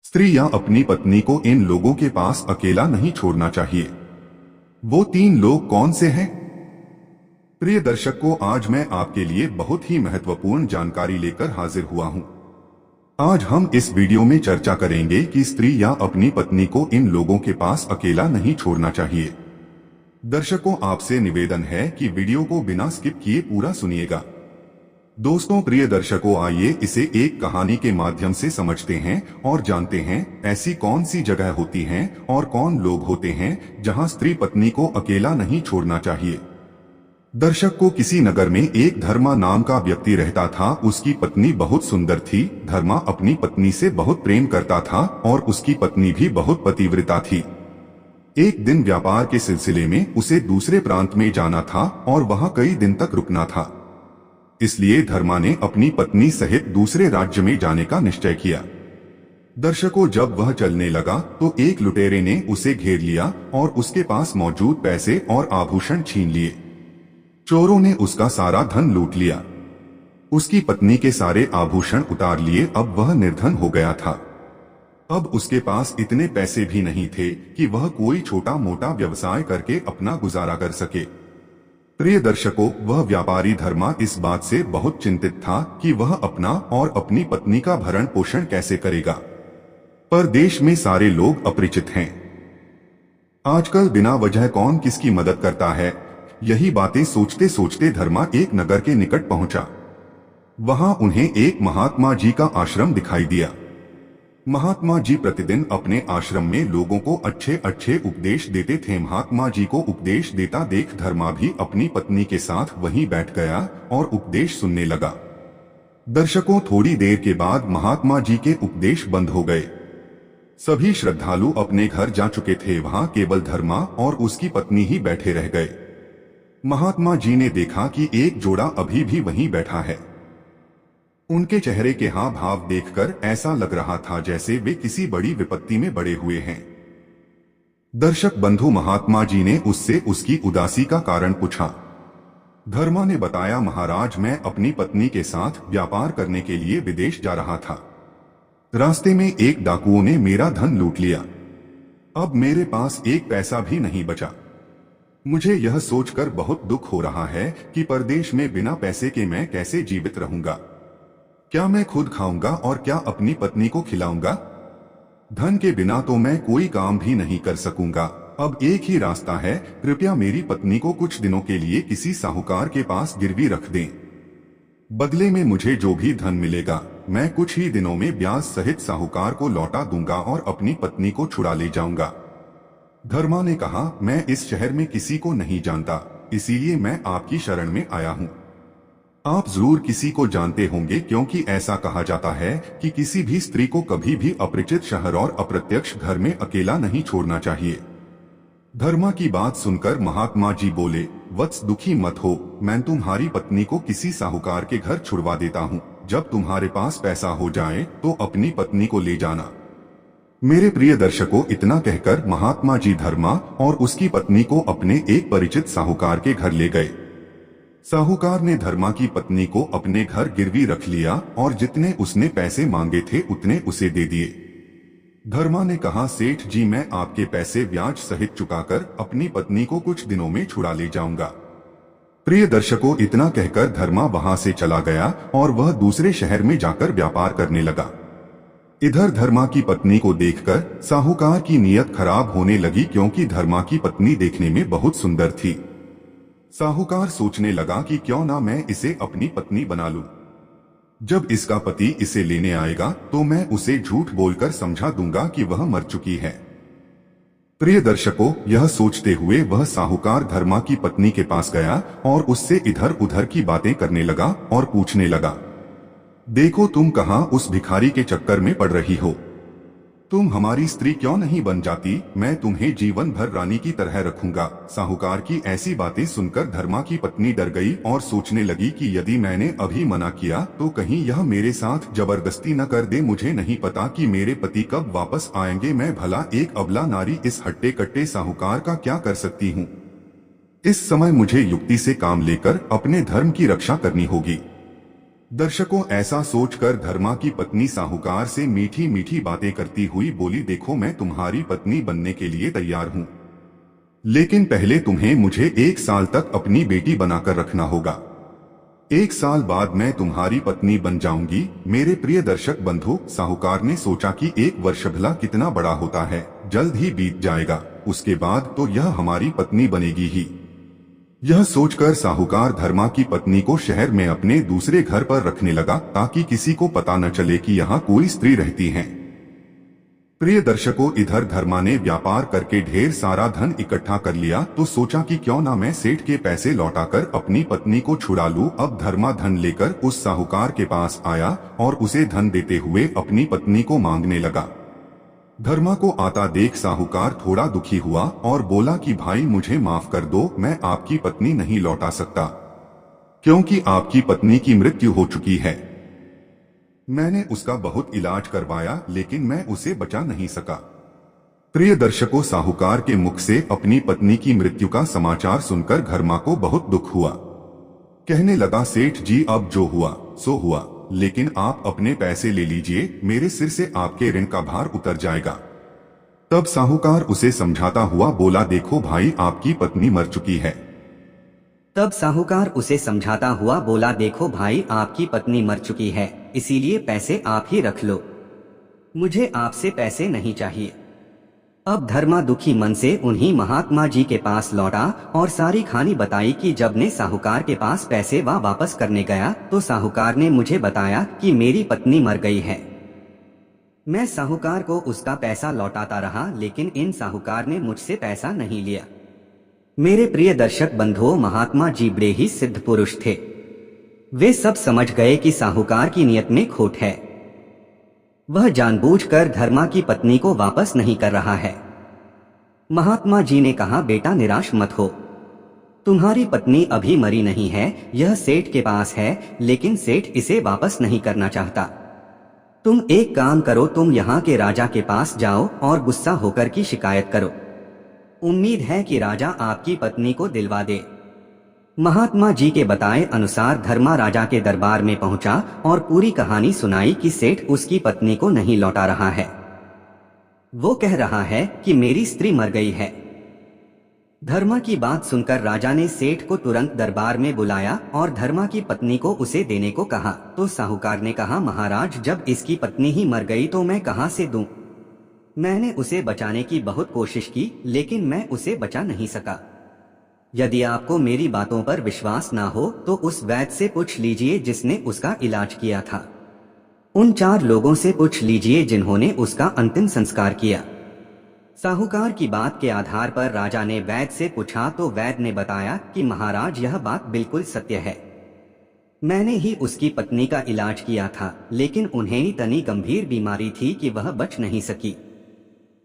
स्त्रियां अपनी पत्नी को इन लोगों के पास अकेला नहीं छोड़ना चाहिए। वो 3 लोग कौन से हैं? प्रिय दर्शकों, आज मैं आपके लिए बहुत ही महत्वपूर्ण जानकारी लेकर हाजिर हुआ हूं। आज हम इस वीडियो में चर्चा करेंगे कि स्त्रियां अपनी पत्नी को इन लोगों के पास अकेला नहीं छोड़ना चाहिए। दर्शकों, आपसे निवेदन है कि वीडियो को बिना स्किप किए पूरा सुनिएगा। दोस्तों, प्रिय दर्शकों, आइए इसे एक कहानी के माध्यम से समझते हैं और जानते हैं ऐसी कौन सी जगह होती हैं और कौन लोग होते हैं जहां स्त्री पत्नी को अकेला नहीं छोड़ना चाहिए। दर्शक को किसी नगर में एक धर्मा नाम का व्यक्ति रहता था। उसकी पत्नी बहुत सुंदर थी। धर्मा अपनी पत्नी से बहुत प्रेम करता था और उसकी पत्नी भी बहुत पतिव्रता थी। एक दिन व्यापार के सिलसिले में उसे दूसरे प्रांत में जाना था और वहां कई दिन तक रुकना था। इसलिए धर्मा ने अपनी पत्नी सहित दूसरे राज्य में जाने का निश्चय किया। दर्शकों, जब वह चलने लगा तो एक लुटेरे ने उसे घेर लिया और उसके पास मौजूद पैसे और आभूषण छीन लिए। चोरों ने उसका सारा धन लूट लिया। उसकी पत्नी के सारे आभूषण उतार लिए। अब वह निर्धन हो गया था। अब उसके पास इतने पैसे भी नहीं थे कि वह कोई छोटा मोटा व्यवसाय करके अपना गुजारा कर सके। प्रिय दर्शकों, वह व्यापारी धर्मा इस बात से बहुत चिंतित था कि वह अपना और अपनी पत्नी का भरण पोषण कैसे करेगा। पर देश में सारे लोग अपरिचित हैं। आजकल बिना वजह कौन किसकी मदद करता है, यही बातें सोचते सोचते धर्मा एक नगर के निकट पहुंचा। वहां उन्हें एक महात्मा जी का आश्रम दिखाई दिया। महात्मा जी प्रतिदिन अपने आश्रम में लोगों को अच्छे अच्छे उपदेश देते थे। महात्मा जी को उपदेश देता देख धर्मा भी अपनी पत्नी के साथ वहीं बैठ गया और उपदेश सुनने लगा। दर्शकों, थोड़ी देर के बाद महात्मा जी के उपदेश बंद हो गए। सभी श्रद्धालु अपने घर जा चुके थे। वहां केवल धर्मा और उसकी पत्नी ही बैठे रह गए। महात्मा जी ने देखा कि एक जोड़ा अभी भी वहीं बैठा है। उनके चेहरे के हाव भाव देखकर ऐसा लग रहा था जैसे वे किसी बड़ी विपत्ति में पड़े हुए हैं। दर्शक बंधु, महात्मा जी ने उससे उसकी उदासी का कारण पूछा। धर्मा ने बताया, महाराज, मैं अपनी पत्नी के साथ व्यापार करने के लिए विदेश जा रहा था। रास्ते में एक डाकुओं ने मेरा धन लूट लिया। अब मेरे पास एक पैसा भी नहीं बचा। मुझे यह सोचकर बहुत दुख हो रहा है कि परदेश में बिना पैसे के मैं कैसे जीवित रहूंगा। क्या मैं खुद खाऊंगा और क्या अपनी पत्नी को खिलाऊंगा? धन के बिना तो मैं कोई काम भी नहीं कर सकूंगा। अब एक ही रास्ता है, कृपया मेरी पत्नी को कुछ दिनों के लिए किसी साहूकार के पास गिरवी रख दें। बदले में मुझे जो भी धन मिलेगा मैं कुछ ही दिनों में ब्याज सहित साहूकार को लौटा दूंगा और अपनी पत्नी को छुड़ा ले जाऊंगा। धर्मा ने कहा, मैं इस शहर में किसी को नहीं जानता, इसीलिए मैं आपकी शरण में आया हूं। आप जरूर किसी को जानते होंगे, क्योंकि ऐसा कहा जाता है कि किसी भी स्त्री को कभी भी अपरिचित शहर और अप्रत्यक्ष घर में अकेला नहीं छोड़ना चाहिए। धर्मा की बात सुनकर महात्मा जी बोले, वत्स, दुखी मत हो, मैं तुम्हारी पत्नी को किसी साहूकार के घर छुड़वा देता हूँ। जब तुम्हारे पास पैसा हो जाए तो अपनी पत्नी को ले जाना। मेरे प्रिय दर्शकों, इतना कहकर महात्मा जी धर्मा और उसकी पत्नी को अपने एक परिचित साहूकार के घर ले गए। साहूकार ने धर्मा की पत्नी को अपने घर गिरवी रख लिया और जितने उसने पैसे मांगे थे उतने उसे दे दिए। धर्मा ने कहा, सेठ जी, मैं आपके पैसे ब्याज सहित चुकाकर अपनी पत्नी को कुछ दिनों में छुड़ा ले जाऊंगा। प्रिय दर्शकों, इतना कहकर धर्मा वहां से चला गया और वह दूसरे शहर में जाकर व्यापार करने लगा। इधर धर्मा की पत्नी को देखकर साहूकार की नीयत खराब होने लगी, क्योंकि धर्मा की पत्नी देखने में बहुत सुंदर थी। साहूकार सोचने लगा कि क्यों ना मैं इसे अपनी पत्नी बना लूं। जब इसका पति इसे लेने आएगा तो मैं उसे झूठ बोलकर समझा दूंगा कि वह मर चुकी है। प्रिय दर्शकों, यह सोचते हुए वह साहूकार धर्मा की पत्नी के पास गया और उससे इधर उधर की बातें करने लगा और पूछने लगा, देखो, तुम कहाँ उस भिखारी के चक्कर में पड़ रही हो? तुम हमारी स्त्री क्यों नहीं बन जाती? मैं तुम्हें जीवन भर रानी की तरह रखूंगा। साहूकार की ऐसी बातें सुनकर धर्मा की पत्नी डर गई और सोचने लगी कि यदि मैंने अभी मना किया तो कहीं यह मेरे साथ जबरदस्ती न कर दे। मुझे नहीं पता कि मेरे पति कब वापस आएंगे। मैं भला एक अबला नारी इस हट्टे कट्टे साहूकार का क्या कर सकती हूँ? इस समय मुझे युक्ति से काम लेकर अपने धर्म की रक्षा करनी होगी। दर्शकों, ऐसा सोचकर धर्मा की पत्नी साहूकार से मीठी मीठी बातें करती हुई बोली, देखो मैं तुम्हारी पत्नी बनने के लिए तैयार हूं, लेकिन पहले तुम्हें मुझे 1 साल तक अपनी बेटी बनाकर रखना होगा। 1 साल बाद मैं तुम्हारी पत्नी बन जाऊंगी। मेरे प्रिय दर्शक बंधु, साहूकार ने सोचा कि 1 वर्ष भला कितना बड़ा होता है, जल्द ही बीत जाएगा, उसके बाद तो यह हमारी पत्नी बनेगी ही। यह सोचकर साहूकार धर्मा की पत्नी को शहर में अपने दूसरे घर पर रखने लगा ताकि किसी को पता न चले कि यहाँ कोई स्त्री रहती है। प्रिय दर्शकों, इधर धर्मा ने व्यापार करके ढेर सारा धन इकट्ठा कर लिया तो सोचा कि क्यों ना मैं सेठ के पैसे लौटाकर अपनी पत्नी को छुड़ा लूं। अब धर्मा धन लेकर उस साहूकार के पास आया और उसे धन देते हुए अपनी पत्नी को मांगने लगा। धर्मा को आता देख साहूकार थोड़ा दुखी हुआ और बोला कि भाई मुझे माफ कर दो, मैं आपकी पत्नी नहीं लौटा सकता क्योंकि आपकी पत्नी की मृत्यु हो चुकी है। मैंने उसका बहुत इलाज करवाया लेकिन मैं उसे बचा नहीं सका। प्रिय दर्शकों, साहूकार के मुख से अपनी पत्नी की मृत्यु का समाचार सुनकर धर्मा को बहुत दुख हुआ। कहने लगा, सेठ जी अब जो हुआ सो हुआ, लेकिन आप अपने पैसे ले लीजिए, मेरे सिर से आपके ऋण का भार उतर जाएगा। तब साहूकार उसे समझाता हुआ बोला, देखो भाई आपकी पत्नी मर चुकी है। तब साहूकार उसे समझाता हुआ बोला, देखो भाई आपकी पत्नी मर चुकी है, इसीलिए पैसे आप ही रख लो, मुझे आपसे पैसे नहीं चाहिए। अब धर्मा दुखी मन से उन्हीं महात्मा जी के पास लौटा और सारी कहानी बताई कि जब ने साहूकार के पास पैसे वापस करने गया तो साहूकार ने मुझे बताया कि मेरी पत्नी मर गई है। मैं साहूकार को उसका पैसा लौटाता रहा लेकिन इन साहूकार ने मुझसे पैसा नहीं लिया। मेरे प्रिय दर्शक बंधुओं, महात्मा जी बड़े ही सिद्ध पुरुष थे। वे सब समझ गए कि साहूकार की नियत में खोट है। वह जानबूझकर धर्मा की पत्नी को वापस नहीं कर रहा है। महात्मा जी ने कहा, बेटा निराश मत हो, तुम्हारी पत्नी अभी मरी नहीं है, यह सेठ के पास है, लेकिन सेठ इसे वापस नहीं करना चाहता। तुम एक काम करो, तुम यहाँ के राजा के पास जाओ और गुस्सा होकर की शिकायत करो। उम्मीद है कि राजा आपकी पत्नी को दिलवा दे। महात्मा जी के बताए अनुसार धर्मा राजा के दरबार में पहुंचा और पूरी कहानी सुनाई कि सेठ उसकी पत्नी को नहीं लौटा रहा है। वो कह रहा है कि मेरी स्त्री मर गई है। धर्मा की बात सुनकर राजा ने सेठ को तुरंत दरबार में बुलाया और धर्मा की पत्नी को उसे देने को कहा। तो साहूकार ने कहा, महाराज जब इसकी पत्नी ही मर गई तो मैं कहां से दूं? मैंने उसे बचाने की बहुत कोशिश की लेकिन मैं उसे बचा नहीं सका। यदि आपको मेरी बातों पर विश्वास ना हो तो उस वैद्य से पूछ लीजिए जिसने उसका इलाज किया था। उन 4 लोगों से पूछ लीजिए जिन्होंने उसका अंतिम संस्कार किया। साहूकार की बात के आधार पर राजा ने वैद्य से पूछा तो वैद्य ने बताया कि महाराज यह बात बिल्कुल सत्य है, मैंने ही उसकी पत्नी का इलाज किया था, लेकिन उन्हें इतनी गंभीर बीमारी थी कि वह बच नहीं सकी।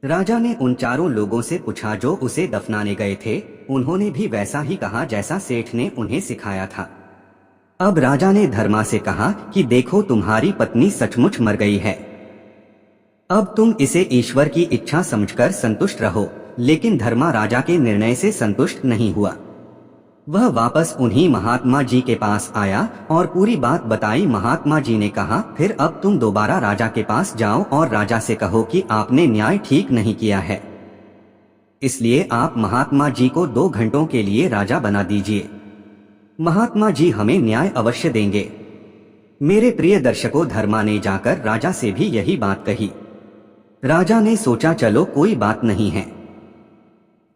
राजा ने उन 4 लोगों से पूछा जो उसे दफनाने गए थे, उन्होंने भी वैसा ही कहा जैसा सेठ ने उन्हें सिखाया था। अब राजा ने धर्मा से कहा कि देखो तुम्हारी पत्नी सचमुच मर गई है, अब तुम इसे ईश्वर की इच्छा समझकर संतुष्ट रहो। लेकिन धर्मा राजा के निर्णय से संतुष्ट नहीं हुआ। वह वापस उन्हीं महात्मा जी के पास आया और पूरी बात बताई। महात्मा जी ने कहा, फिर अब तुम दोबारा राजा के पास जाओ और राजा से कहो कि आपने न्याय ठीक नहीं किया है, इसलिए आप महात्मा जी को 2 घंटों के लिए राजा बना दीजिए। महात्मा जी हमें न्याय अवश्य देंगे। मेरे प्रिय दर्शकों, धर्मा ने जाकर राजा से भी यही बात कही। राजा ने सोचा चलो कोई बात नहीं है,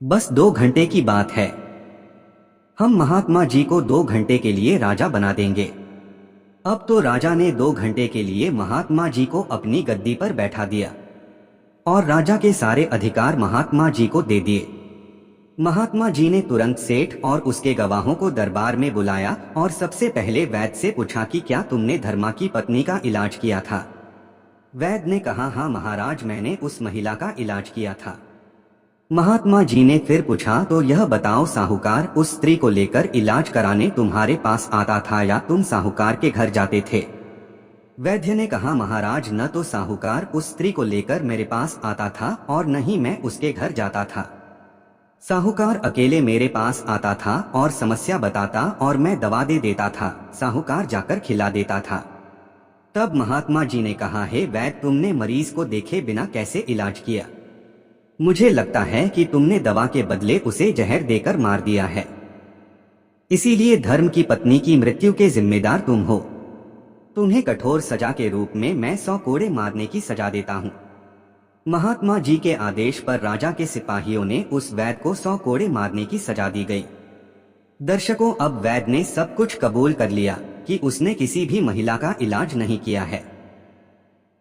बस 2 घंटे की बात है, हम महात्मा जी को 2 घंटे के लिए राजा बना देंगे। अब तो राजा ने 2 घंटे के लिए महात्मा जी को अपनी गद्दी पर बैठा दिया और राजा के सारे अधिकार महात्मा जी को दे दिए। महात्मा जी ने तुरंत सेठ और उसके गवाहों को दरबार में बुलाया और सबसे पहले वैद्य से पूछा कि क्या तुमने धर्मा की पत्नी का इलाज किया था? वैद्य ने कहा, हाँ महाराज, मैंने उस महिला का इलाज किया था। महात्मा जी ने फिर पूछा, तो यह बताओ साहूकार उस स्त्री को लेकर इलाज कराने तुम्हारे पास आता था या तुम साहूकार के घर जाते थे? वैद्य ने कहा, महाराज न तो साहूकार उस स्त्री को लेकर मेरे पास आता था और न ही मैं उसके घर जाता था। साहूकार अकेले मेरे पास आता था और समस्या बताता और मैं दवा दे देता था। साहूकार जाकर खिला देता था। तब महात्मा जी ने कहा, हे वैद्य, तुमने मरीज को देखे बिना कैसे इलाज किया? मुझे लगता है कि तुमने दवा के बदले उसे जहर देकर मार दिया है। इसीलिए धर्म की पत्नी की मृत्यु के जिम्मेदार तुम हो। तुम्हें कठोर सजा के रूप में मैं 100 कोड़े मारने की सजा देता हूँ। महात्मा जी के आदेश पर राजा के सिपाहियों ने उस वैद्य को 100 कोड़े मारने की सजा दी गई। दर्शकों, अब वैद्य ने सब कुछ कबूल कर लिया कि उसने किसी भी महिला का इलाज नहीं किया है।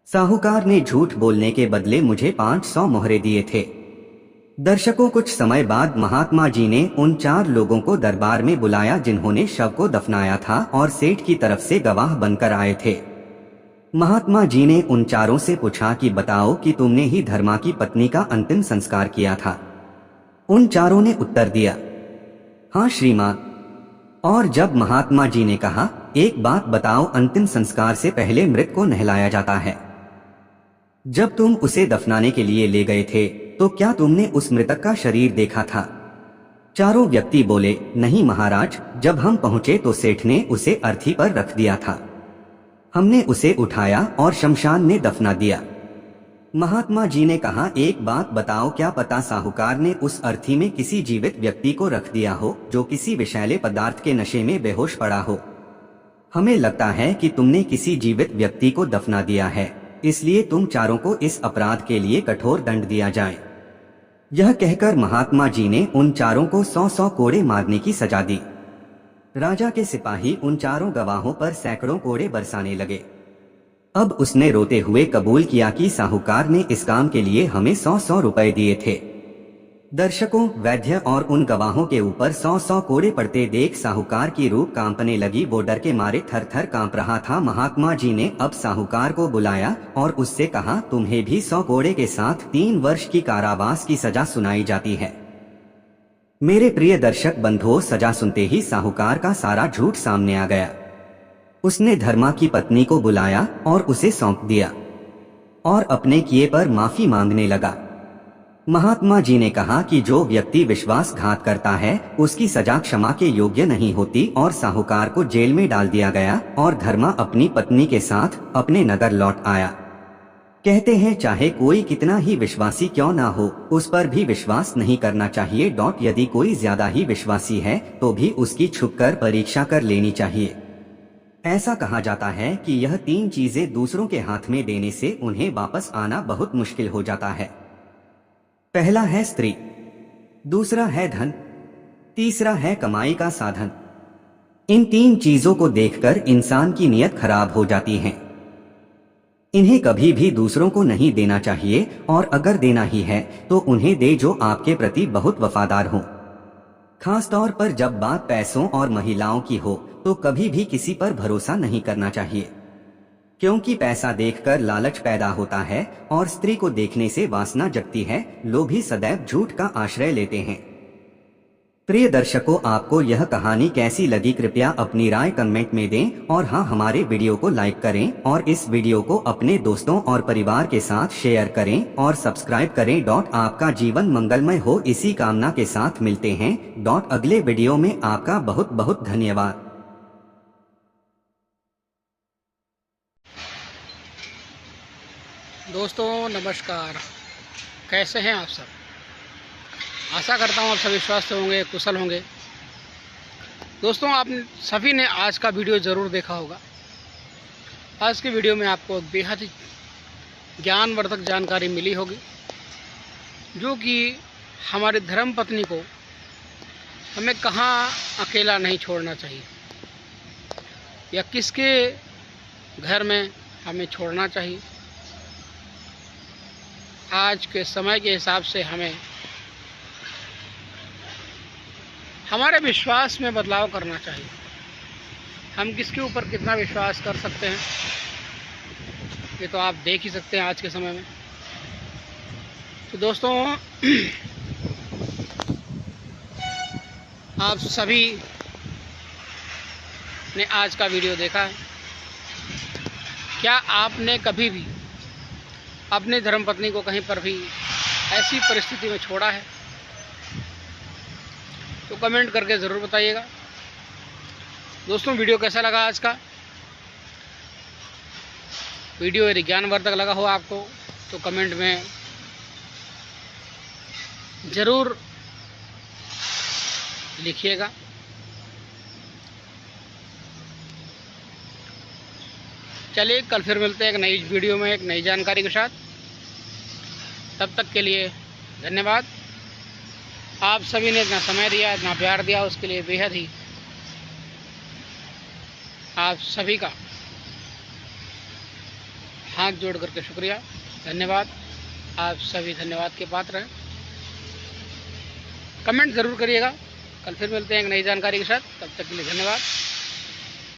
साहूकार ने झूठ बोलने के बदले मुझे 500 मोहरे दिए थे। दर्शकों, कुछ समय बाद महात्मा जी ने उन 4 लोगों को दरबार में बुलाया जिन्होंने शव को दफनाया था और सेठ की तरफ से गवाह बनकर आए थे। महात्मा जी ने उन 4 से पूछा कि बताओ कि तुमने ही धर्मा की पत्नी का अंतिम संस्कार किया था। उन 4 ने उत्तर दिया, हाँ श्रीमान। और जब महात्मा जी ने कहा, एक बात बताओ, अंतिम संस्कार से पहले मृत को नहलाया जाता है। जब तुम उसे दफनाने के लिए ले गए थे तो क्या तुमने उस मृतक का शरीर देखा था? 4 व्यक्ति बोले, नहीं महाराज, जब हम पहुंचे तो सेठ ने उसे अर्थी पर रख दिया था। हमने उसे उठाया और शमशान में दफना दिया। महात्मा जी ने कहा, एक बात बताओ, क्या पता साहूकार ने उस अर्थी में किसी जीवित व्यक्ति को रख दिया हो जो किसी विषैले पदार्थ के नशे में बेहोश पड़ा हो। हमें लगता है कि तुमने किसी जीवित व्यक्ति को दफना दिया है, इसलिए तुम 4 को इस अपराध के लिए कठोर दंड दिया जाए। यह कहकर महात्मा जी ने उन 4 को 100 कोड़े मारने की सजा दी। राजा के सिपाही उन 4 गवाहों पर सैकड़ों कोड़े बरसाने लगे। अब उसने रोते हुए कबूल किया कि साहूकार ने इस काम के लिए हमें 100 रुपए दिए थे। दर्शकों, वैद्य और उन गवाहों के ऊपर 100 कोड़े पड़ते देख साहूकार की रूह कांपने लगी। वो डर के मारे थर थर कांप रहा था। महात्मा जी ने अब साहूकार को बुलाया और उससे कहा, तुम्हें भी 100 कोड़े के साथ 3 वर्ष की कारावास की सजा सुनाई जाती है। मेरे प्रिय दर्शक बंधुओं, सजा सुनते ही साहूकार का सारा झूठ सामने आ गया। उसने धर्मा की पत्नी को बुलाया और उसे सौंप दिया और अपने किए पर माफी मांगने लगा। महात्मा जी ने कहा कि जो व्यक्ति विश्वासघात करता है उसकी सजा क्षमा के योग्य नहीं होती और साहूकार को जेल में डाल दिया गया और धर्मा अपनी पत्नी के साथ अपने नगर लौट आया। कहते हैं, चाहे कोई कितना ही विश्वासी क्यों ना हो, उस पर भी विश्वास नहीं करना चाहिए। यदि कोई ज्यादा ही विश्वासी है तो भी उसकी छुपकर परीक्षा कर लेनी चाहिए। ऐसा कहा जाता है कि यह 3 चीजें दूसरों के हाथ में देने से उन्हें वापस आना बहुत मुश्किल हो जाता है। पहला है स्त्री, दूसरा है धन, तीसरा है कमाई का साधन। इन 3 चीजों को देखकर इंसान की नीयत खराब हो जाती है। इन्हें कभी भी दूसरों को नहीं देना चाहिए और अगर देना ही है तो उन्हें दे जो आपके प्रति बहुत वफादार हो। खास तौर पर जब बात पैसों और महिलाओं की हो तो कभी भी किसी पर भरोसा नहीं करना चाहिए, क्योंकि पैसा देखकर लालच पैदा होता है और स्त्री को देखने से वासना जगती है। लोभी सदैव झूठ का आश्रय लेते हैं। प्रिय दर्शकों, आपको यह कहानी कैसी लगी कृपया अपनी राय कमेंट में दें और हाँ, हमारे वीडियो को लाइक करें और इस वीडियो को अपने दोस्तों और परिवार के साथ शेयर करें और सब्सक्राइब करें। आपका जीवन मंगलमय हो, इसी कामना के साथ मिलते हैं। अगले वीडियो में आपका बहुत बहुत धन्यवाद। दोस्तों नमस्कार, कैसे हैं आप सब? आशा करता हूँ आप सभी स्वस्थ होंगे, कुशल होंगे। दोस्तों, आप सभी ने आज का वीडियो ज़रूर देखा होगा। आज की वीडियो में आपको बेहद ही ज्ञानवर्धक जानकारी मिली होगी, जो कि हमारी धर्म पत्नी को हमें कहाँ अकेला नहीं छोड़ना चाहिए या किसके घर में हमें छोड़ना चाहिए। आज के समय के हिसाब से हमें हमारे विश्वास में बदलाव करना चाहिए। हम किसके ऊपर कितना विश्वास कर सकते हैं ये तो आप देख ही सकते हैं आज के समय में। तो दोस्तों, आप सभी ने आज का वीडियो देखा है। क्या आपने कभी भी अपनी धर्मपत्नी को कहीं पर भी ऐसी परिस्थिति में छोड़ा है? तो कमेंट करके ज़रूर बताइएगा। दोस्तों वीडियो कैसा लगा आज का? वीडियो यदि ज्ञानवर्धक लगा हो आपको तो कमेंट में ज़रूर लिखिएगा। चलिए कल फिर मिलते हैं एक नई वीडियो में एक नई जानकारी के साथ। तब तक के लिए धन्यवाद। आप सभी ने इतना समय दिया, इतना प्यार दिया, उसके लिए बेहद ही आप सभी का हाथ जोड़ करके शुक्रिया, धन्यवाद। आप सभी धन्यवाद के पात्र हैं। कमेंट ज़रूर करिएगा। कल फिर मिलते हैं एक नई जानकारी के साथ। तब तक के लिए धन्यवाद।